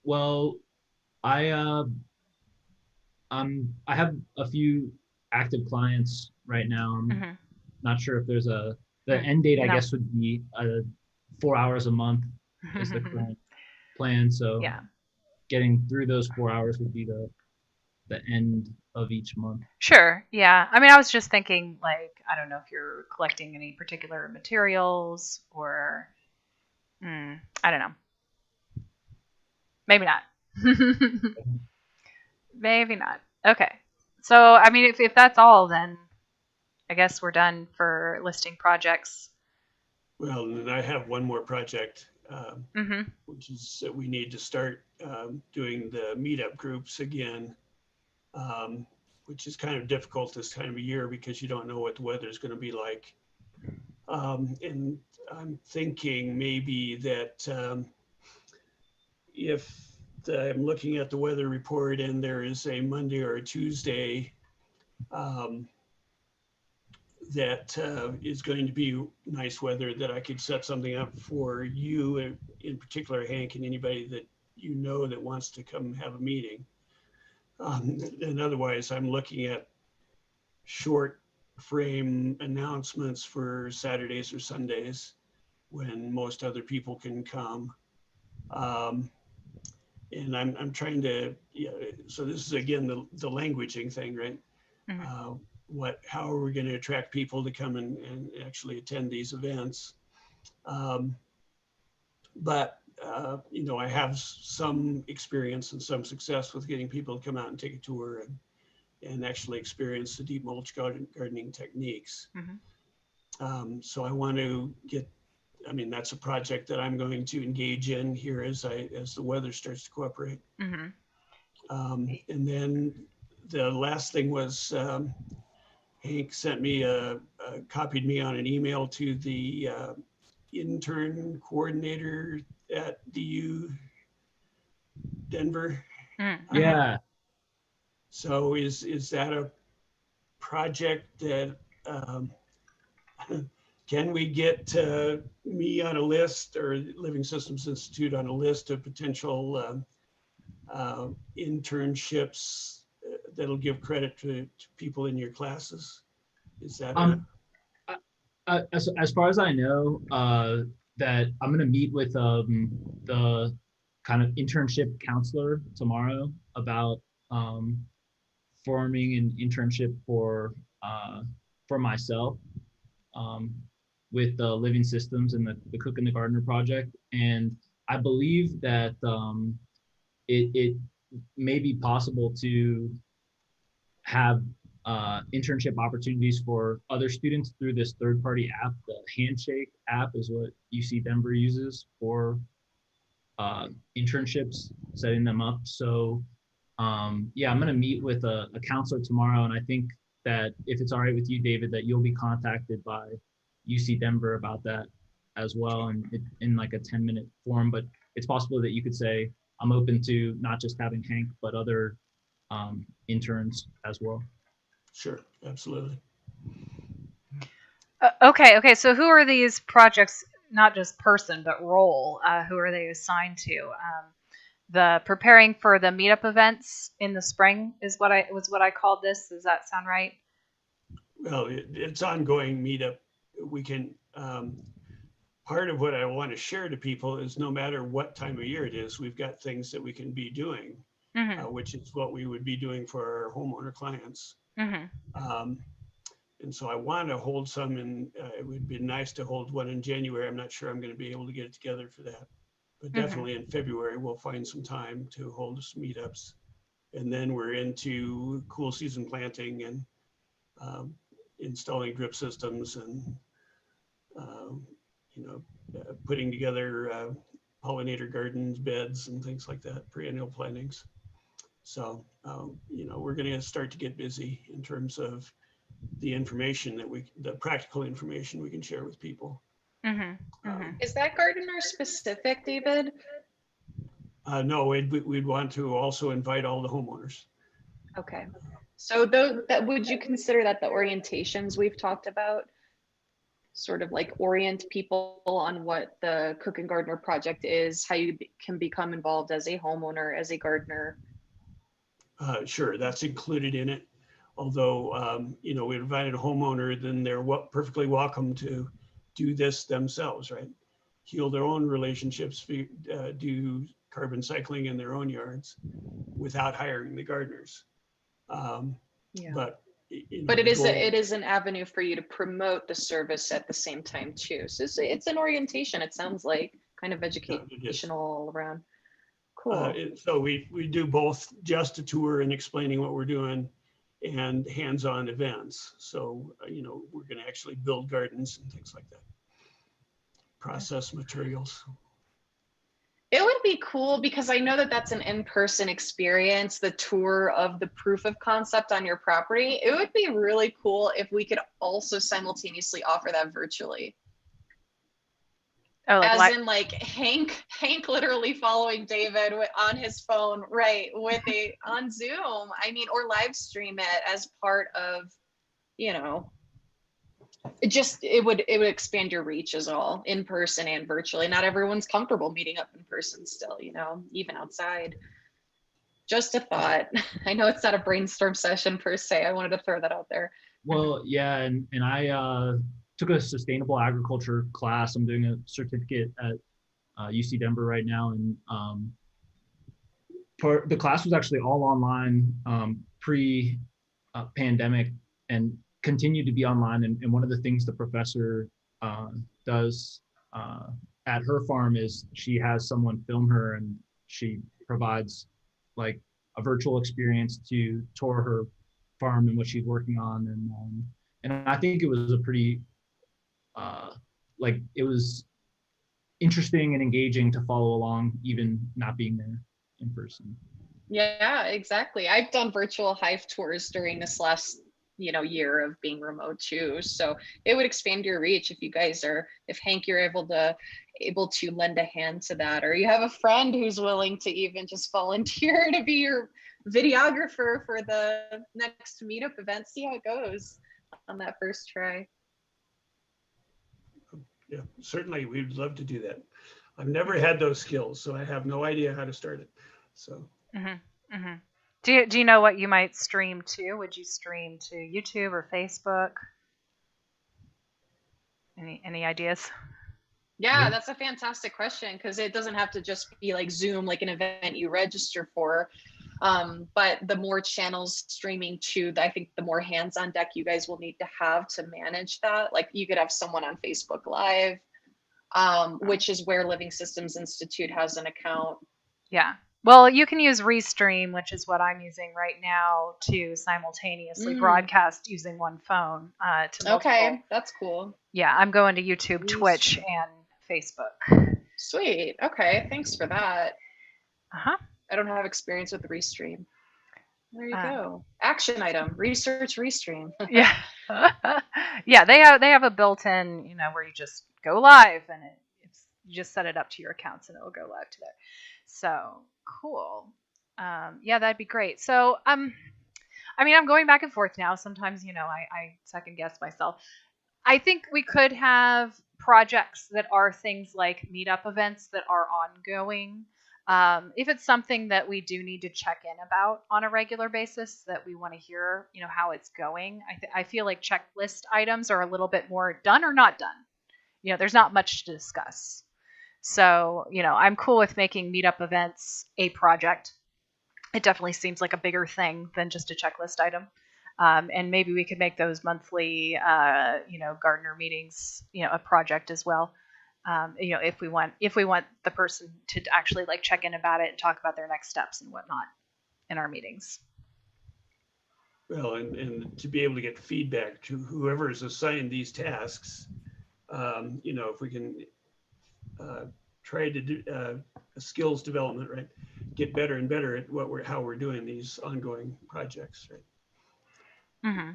Well, I have a few active clients right now. I'm not sure if there's the end date. I guess would be 4 hours a month is the current plan. So yeah, getting through those 4 hours would be the end of each month. Sure. Yeah. I mean, I was just thinking, like, I don't know if you're collecting any particular materials or, I don't know. Maybe not. Maybe not. Okay. So, I mean, if that's all, then I guess we're done for listing projects. Well, and I have one more project, which is that we need to start doing the meetup groups again, which is kind of difficult this time of year because you don't know what the weather is going to be like. And I'm thinking maybe that if I'm looking at the weather report and there is a Monday or a Tuesday that is going to be nice weather, that I could set something up for you, in particular, Hank, and anybody that you know that wants to come have a meeting. And otherwise, I'm looking at short frame announcements for Saturdays or Sundays when most other people can come. And I'm trying to, so this is again the languaging thing, right? How are we going to attract people to come and actually attend these events? But I have some experience and some success with getting people to come out and take a tour and actually experience the deep mulch gardening techniques. So I want to that's a project that I'm going to engage in here as the weather starts to cooperate. And then the last thing was Hank sent me copied me on an email to the intern coordinator at DU Denver. Yeah. So is that a project that can we get me on a list, or Living Systems Institute on a list of potential internships that'll give credit to people in your classes? Is that as far as I know, that I'm going to meet with the kind of internship counselor tomorrow about forming an internship for myself with the Living Systems and the Cook and the Gardner project. And I believe that it may be possible to have internship opportunities for other students through this third-party app. The Handshake app is what UC Denver uses for internships, setting them up. So yeah, I'm going to meet with a counselor tomorrow, and I think that if it's all right with you, David, that you'll be contacted by UC Denver about that as well, and in like a 10-minute form. But it's possible that you could say, I'm open to not just having Hank, but other interns as well. Sure, absolutely. Okay. So who are these projects not just person, but role. Who are they assigned to? The preparing for the meetup events in the spring is what I called this. Does that sound right? Well, it's ongoing meetup. We can, part of what I want to share to people is no matter what time of year it is, we've got things that we can be doing, which is what we would be doing for our homeowner clients. And so I want to hold some, and it would be nice to hold one in January. I'm not sure I'm going to be able to get it together for that, but definitely in February, we'll find some time to hold some meetups. And then we're into cool season planting and installing drip systems and, putting together pollinator gardens, beds, and things like that, perennial plantings. So, we're going to start to get busy in terms of the information the practical information we can share with people. Is that Gardner specific, David? No, we'd want to also invite all the homeowners. Okay. So would you consider that the orientations we've talked about sort of like orient people on what the Cook and Gardner project is, how you can become involved as a homeowner, as a gardener? Sure, that's included in it. Although, we invited a homeowner, then they're perfectly welcome to do this themselves, right? Heal their own relationships, do carbon cycling in their own yards without hiring the gardeners. But it is an avenue for you to promote the service at the same time too. So it's an orientation. It sounds like kind of educational all around. Cool. So we do both just a tour and explaining what we're doing and hands-on events. So, we're going to actually build gardens and things like that. Process materials. It would be cool because I know that that's an in-person experience, the tour of the proof of concept on your property. It would be really cool if we could also simultaneously offer that virtually. Oh, like Hank literally following David on his phone, right, on Zoom. I mean, or live stream it as part of, it would expand your reach as all in person and virtually. Not everyone's comfortable meeting up in person still, even outside. Just a thought. I know it's not a brainstorm session per se. I wanted to throw that out there. Well, yeah, and I took a sustainable agriculture class. I'm doing a certificate at UC Denver right now, and the class was actually all online pre-pandemic and continued to be online. And one of the things the professor does at her farm is she has someone film her, and she provides like a virtual experience to tour her farm and what she's working on. And I think it was a pretty it was interesting and engaging to follow along, even not being there in person. Yeah, exactly. I've done virtual hive tours during this last year of being remote too. So it would expand your reach if Hank, you're able to lend a hand to that, or you have a friend who's willing to even just volunteer to be your videographer for the next meetup event. See how it goes on that first try. Yeah, certainly we'd love to do that. I've never had those skills, so I have no idea how to start it. So. Do you know what you might stream to? Would you stream to YouTube or Facebook? Any ideas? Yeah, that's a fantastic question, because it doesn't have to just be like Zoom, like an event you register for. But the more channels streaming to, I think the more hands on deck you guys will need to have to manage that. Like you could have someone on Facebook Live, which is where Living Systems Institute has an account. Yeah. Well, you can use Restream, which is what I'm using right now, to simultaneously broadcast using one phone. Okay, that's cool. Yeah, I'm going to YouTube, Twitch, and Facebook. Sweet. Okay, thanks for that. I don't have experience with Restream. There you go. Action item: research Restream. Yeah, yeah. They have a built-in, where you just go live, and you just set it up to your accounts, and it'll go live to there. So cool. Yeah, that'd be great. So I'm going back and forth now. Sometimes, I second guess myself. I think we could have projects that are things like meetup events that are ongoing. If it's something that we do need to check in about on a regular basis, that we want to hear, how it's going, I feel like checklist items are a little bit more done or not done. There's not much to discuss. So, I'm cool with making meetup events a project. It definitely seems like a bigger thing than just a checklist item. And maybe we could make those monthly, Gardner meetings, a project as well. If we want the person to actually like check in about it and talk about their next steps and whatnot in our meetings. Well, and to be able to get feedback to whoever is assigned these tasks, if we can try to do skills development, right? Get better and better at how we're doing these ongoing projects, right? Mm-hmm.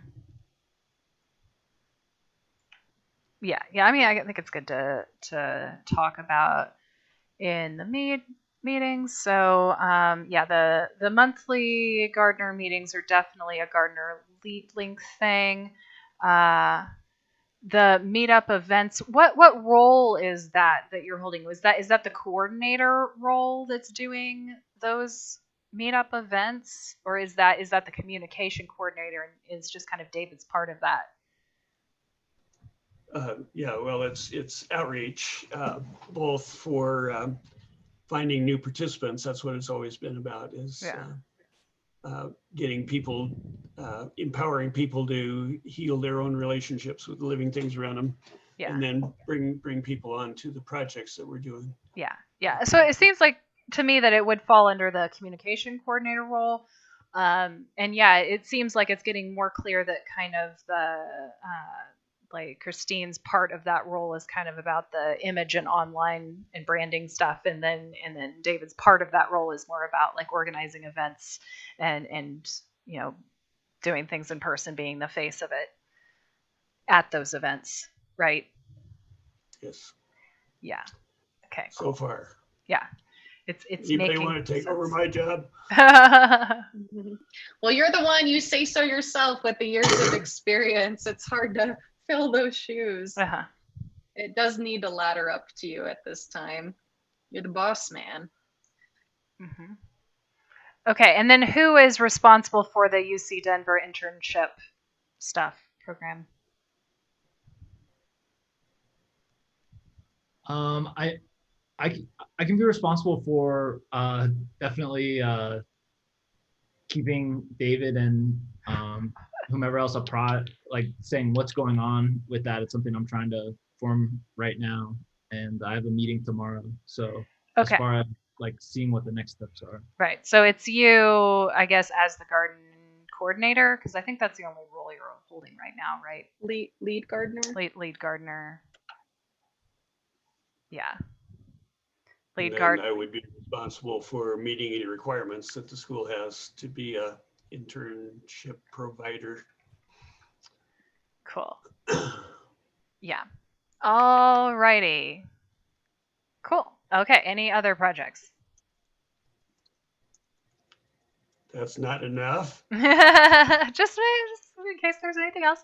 Yeah. I mean, I think it's good to talk about in the meetings. So, the monthly Gardner meetings are definitely a Gardner link thing. The meetup events, what role is that you're holding? Is that the coordinator role that's doing those meetup events, or is that the communication coordinator and is just kind of David's part of that? Well, it's outreach, both for finding new participants. That's what it's always been about, is getting people, empowering people to heal their own relationships with the living things around them, and then bring people on to the projects that we're doing. Yeah. So it seems like to me that it would fall under the communication coordinator role. It seems like it's getting more clear that kind of the like Christine's part of that role is kind of about the image and online and branding stuff, and then David's part of that role is more about like organizing events and doing things in person, being the face of it at those events, right? Yes. Yeah. Okay. So far. Yeah. It's anybody want to take over my job? Well, you're the one, you say so yourself, with the years of experience. It's hard to fill those shoes. It does need to ladder up to you at this time. You're the boss man. Mm-hmm. Okay, and then who is responsible for the UC Denver internship stuff program? I can be responsible for definitely keeping David and whomever else like saying what's going on with that. It's something I'm trying to form right now, and I have a meeting tomorrow. So as far as like seeing what the next steps are. Right. So it's you, I guess, as the garden coordinator, because I think that's the only role you're holding right now, right? Lead gardener. Lead gardener. Yeah. Lead gardener. I would be responsible for meeting any requirements that the school has to be a internship provider. Cool. Yeah. All righty. Cool. Okay. Any other projects? That's not enough. just in case there's anything else.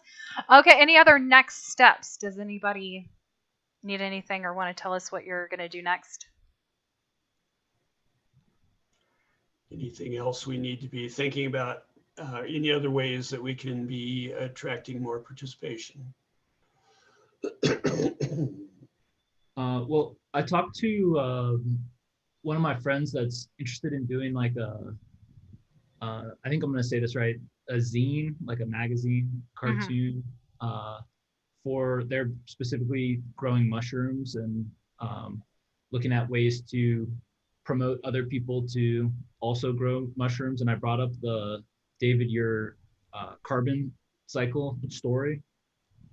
Okay. Any other next steps? Does anybody need anything or want to tell us what you're going to do next? Anything else we need to be thinking about? Any other ways that we can be attracting more participation? Well, I talked to one of my friends that's interested in doing like I think I'm going to say this right, a zine, like a magazine cartoon, for they're specifically growing mushrooms and looking at ways to promote other people to also grow mushrooms. And I brought up the David, your carbon cycle story,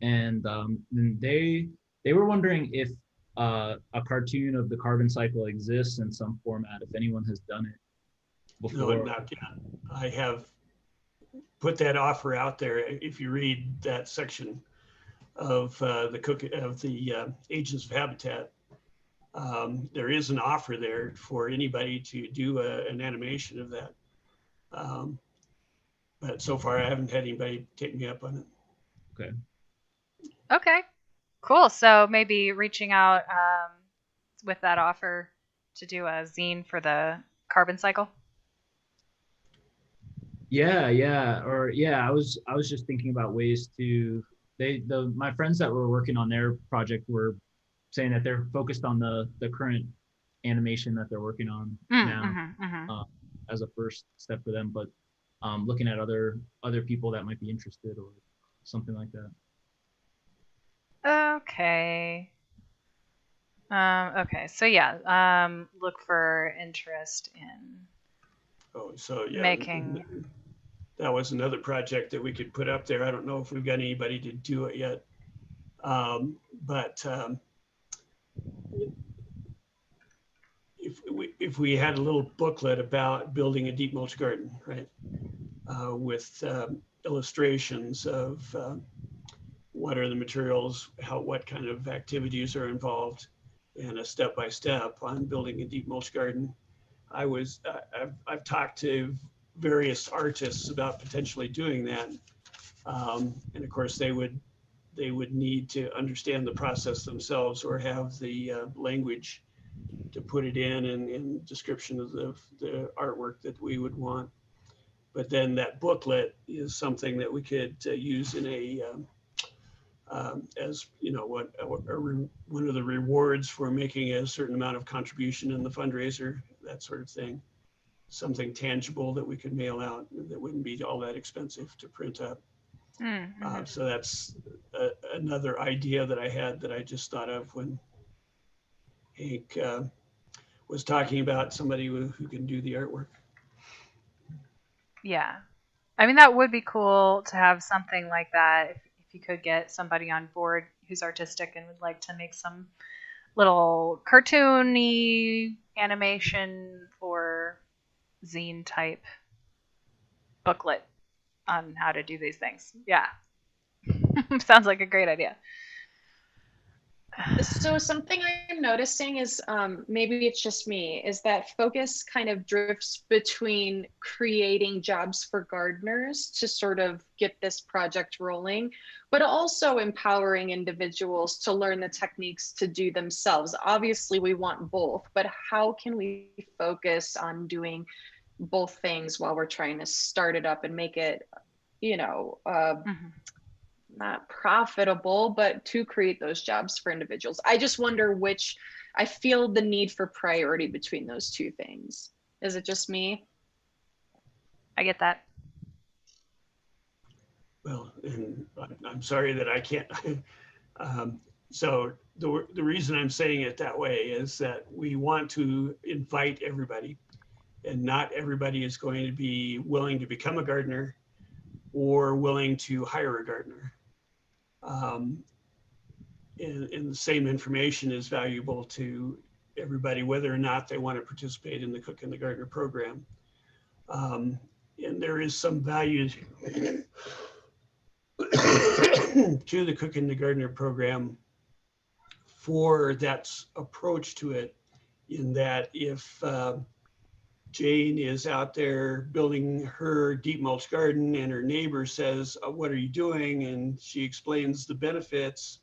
and they were wondering if a cartoon of the carbon cycle exists in some format, if anyone has done it before. No, not yet. I have put that offer out there. If you read that section of the Agents of Habitat, there is an offer there for anybody to do an animation of that. But so far, I haven't had anybody take me up on it. Okay, Cool. So maybe reaching out with that offer to do a zine for the carbon cycle. Yeah, I was just thinking about ways to my friends that were working on their project were saying that they're focused on the current animation that they're working on now as a first step for them, but looking at other people that might be interested or something like that. Okay. Okay. So yeah, look for interest in making. That was another project that we could put up there. I don't know if we've got anybody to do it yet, but if we had a little booklet about building a deep mulch garden, right, with illustrations of what are the materials, what kind of activities are involved, and a step-by-step on building a deep mulch garden. I've talked to various artists about potentially doing that, and of course they would need to understand the process themselves or have the language to put it in description of the artwork that we would want. But then that booklet is something that we could use in a as one of the rewards for making a certain amount of contribution in the fundraiser, that sort of thing. Something tangible that we could mail out that wouldn't be all that expensive to print up. So that's another idea that I had that I just thought of when Hank was talking about somebody who can do the artwork. Yeah. I mean, that would be cool to have something like that if you could get somebody on board who's artistic and would like to make some little cartoony animation or zine type booklet on how to do these things. Yeah. Sounds like a great idea. So something I'm noticing is, maybe it's just me, is that focus kind of drifts between creating jobs for gardeners to sort of get this project rolling, but also empowering individuals to learn the techniques to do themselves. Obviously, we want both, but how can we focus on doing both things while we're trying to start it up and make it, not profitable, but to create those jobs for individuals? I just wonder I feel the need for priority between those two things. Is it just me? I get that. Well, and I'm sorry that I can't. So the reason I'm saying it that way is that we want to invite everybody, and not everybody is going to be willing to become a gardener or willing to hire a gardener. And the same information is valuable to everybody, whether or not they want to participate in the Cook and the Gardener program. And there is some value to the Cook and the Gardener program for that approach to it, in that if Jane is out there building her deep mulch garden and her neighbor says, what are you doing? And she explains the benefits,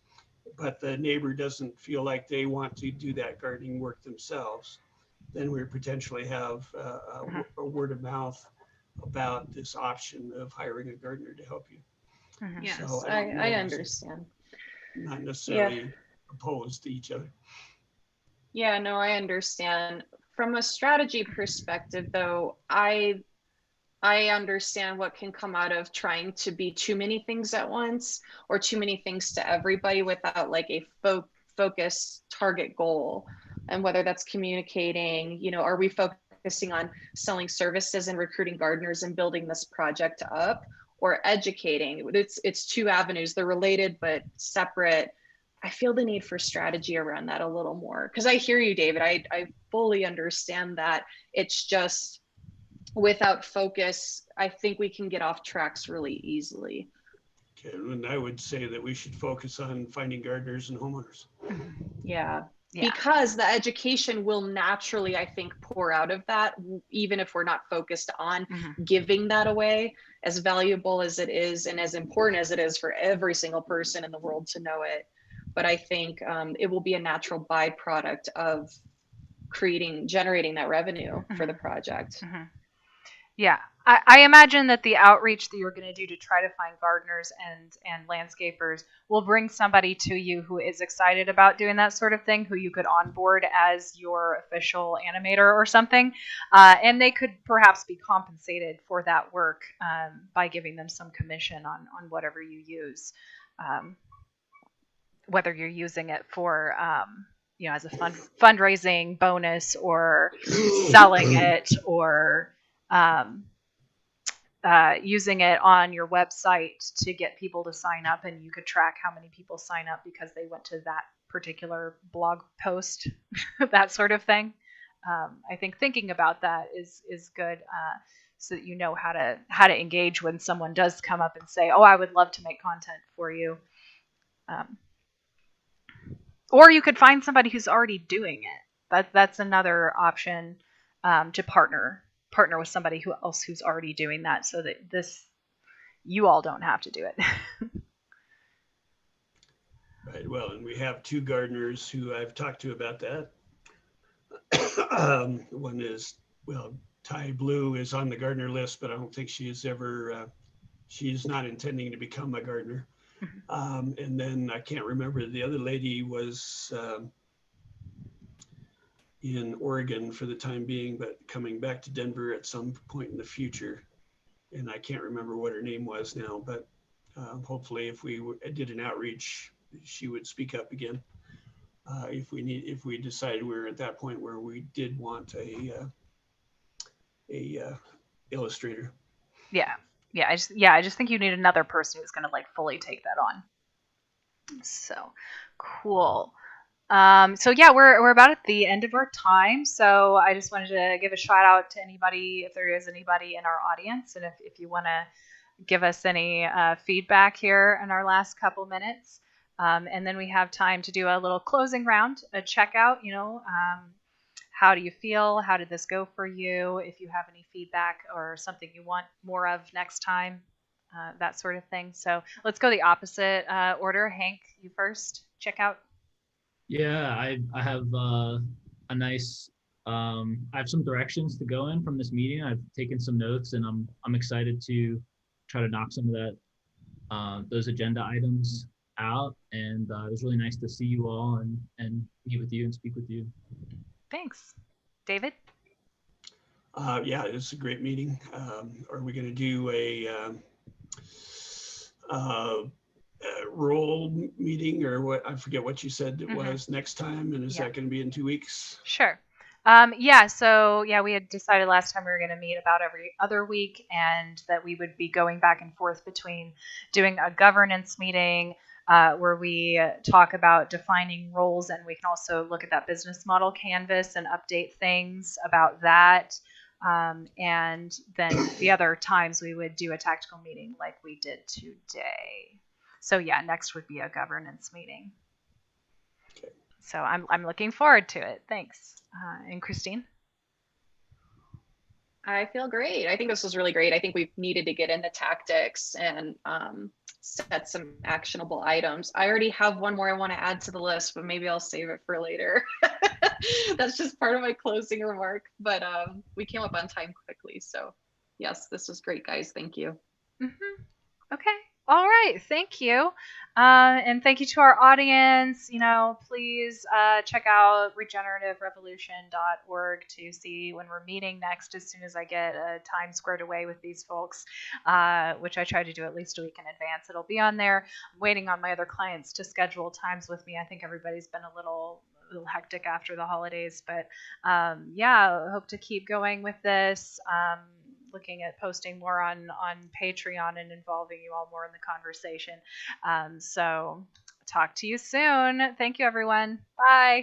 but the neighbor doesn't feel like they want to do that gardening work themselves, then we potentially have a word of mouth about this option of hiring a gardener to help you. Yes, so I understand. Not necessarily opposed to each other. Yeah, no, I understand. From a strategy perspective, though, I understand what can come out of trying to be too many things at once or too many things to everybody without like a focused target goal. And whether that's communicating, are we focusing on selling services and recruiting gardeners and building this project up, or educating? It's two avenues. They're related but separate. I feel the need for strategy around that a little more, because I hear you, David. I fully understand that. It's just without focus, I think we can get off tracks really easily. Okay, and I would say that we should focus on finding gardeners and homeowners. Yeah. Because the education will naturally, I think, pour out of that, even if we're not focused on giving that away, as valuable as it is and as important as it is for every single person in the world to know it. but I think it will be a natural byproduct of generating that revenue for the project. Mm-hmm. Yeah, I imagine that the outreach that you're going to do to try to find gardeners and landscapers will bring somebody to you who is excited about doing that sort of thing, who you could onboard as your official animator or something, and they could perhaps be compensated for that work by giving them some commission on whatever you use, whether you're using it for as a fundraising bonus or selling it or using it on your website to get people to sign up, and you could track how many people sign up because they went to that particular blog post, that sort of thing. I think thinking about that is good, so that you know how to engage when someone does come up and say, "Oh, I would love to make content for you." Or you could find somebody who's already doing it. That's another option, to partner with somebody else who's already doing that, so that you all don't have to do it. Right. Well, and we have 2 gardeners who I've talked to about that. One is, Ty Blue is on the gardener list, but I don't think she is ever, she's not intending to become a gardener. And then I can't remember, the other lady was in Oregon for the time being, but coming back to Denver at some point in the future. And I can't remember what her name was now, but hopefully if we did an outreach, she would speak up again. If we decided we were at that point where we did want a illustrator. Yeah. I just think you need another person who's going to like fully take that on. So cool. So yeah, we're about at the end of our time. So I just wanted to give a shout out to anybody, if there is anybody in our audience, and if you want to give us any feedback here in our last couple minutes. And then we have time to do a little closing round, a checkout, how do you feel? How did this go for you? If you have any feedback or something you want more of next time, that sort of thing. So let's go the opposite order. Hank, you first. Checkout. Yeah, I have a nice. I have some directions to go in from this meeting. I've taken some notes, and I'm excited to try to knock some of that those agenda items out. And it was really nice to see you all and meet with you and speak with you. Thanks, David. Yeah, it's a great meeting. Are we going to do a role meeting, or what? I forget what you said it was next time, and is that going to be in 2 weeks? Sure. So we had decided last time we were going to meet about every other week, and that we would be going back and forth between doing a governance meeting where we talk about defining roles, and we can also look at that business model canvas and update things about that. And then the other times we would do a tactical meeting like we did today. So yeah, next would be a governance meeting. Okay. So I'm looking forward to it. Thanks. And Christine? I feel great. I think this was really great. I think we've needed to get into tactics and set some actionable items. I already have one more I want to add to the list, but maybe I'll save it for later. That's just part of my closing remark, but we came up on time quickly. So yes, this was great, guys. Thank you. Mm-hmm. Okay. All right. Thank you. And thank you to our audience. Please check out regenerativerevolution.org to see when we're meeting next, as soon as I get a time squared away with these folks, which I try to do at least a week in advance. It'll be on there. I'm waiting on my other clients to schedule times with me. I think everybody's been a little hectic after the holidays, but hope to keep going with this. Looking at posting more on Patreon and involving you all more in the conversation. So talk to you soon. Thank you, everyone. Bye.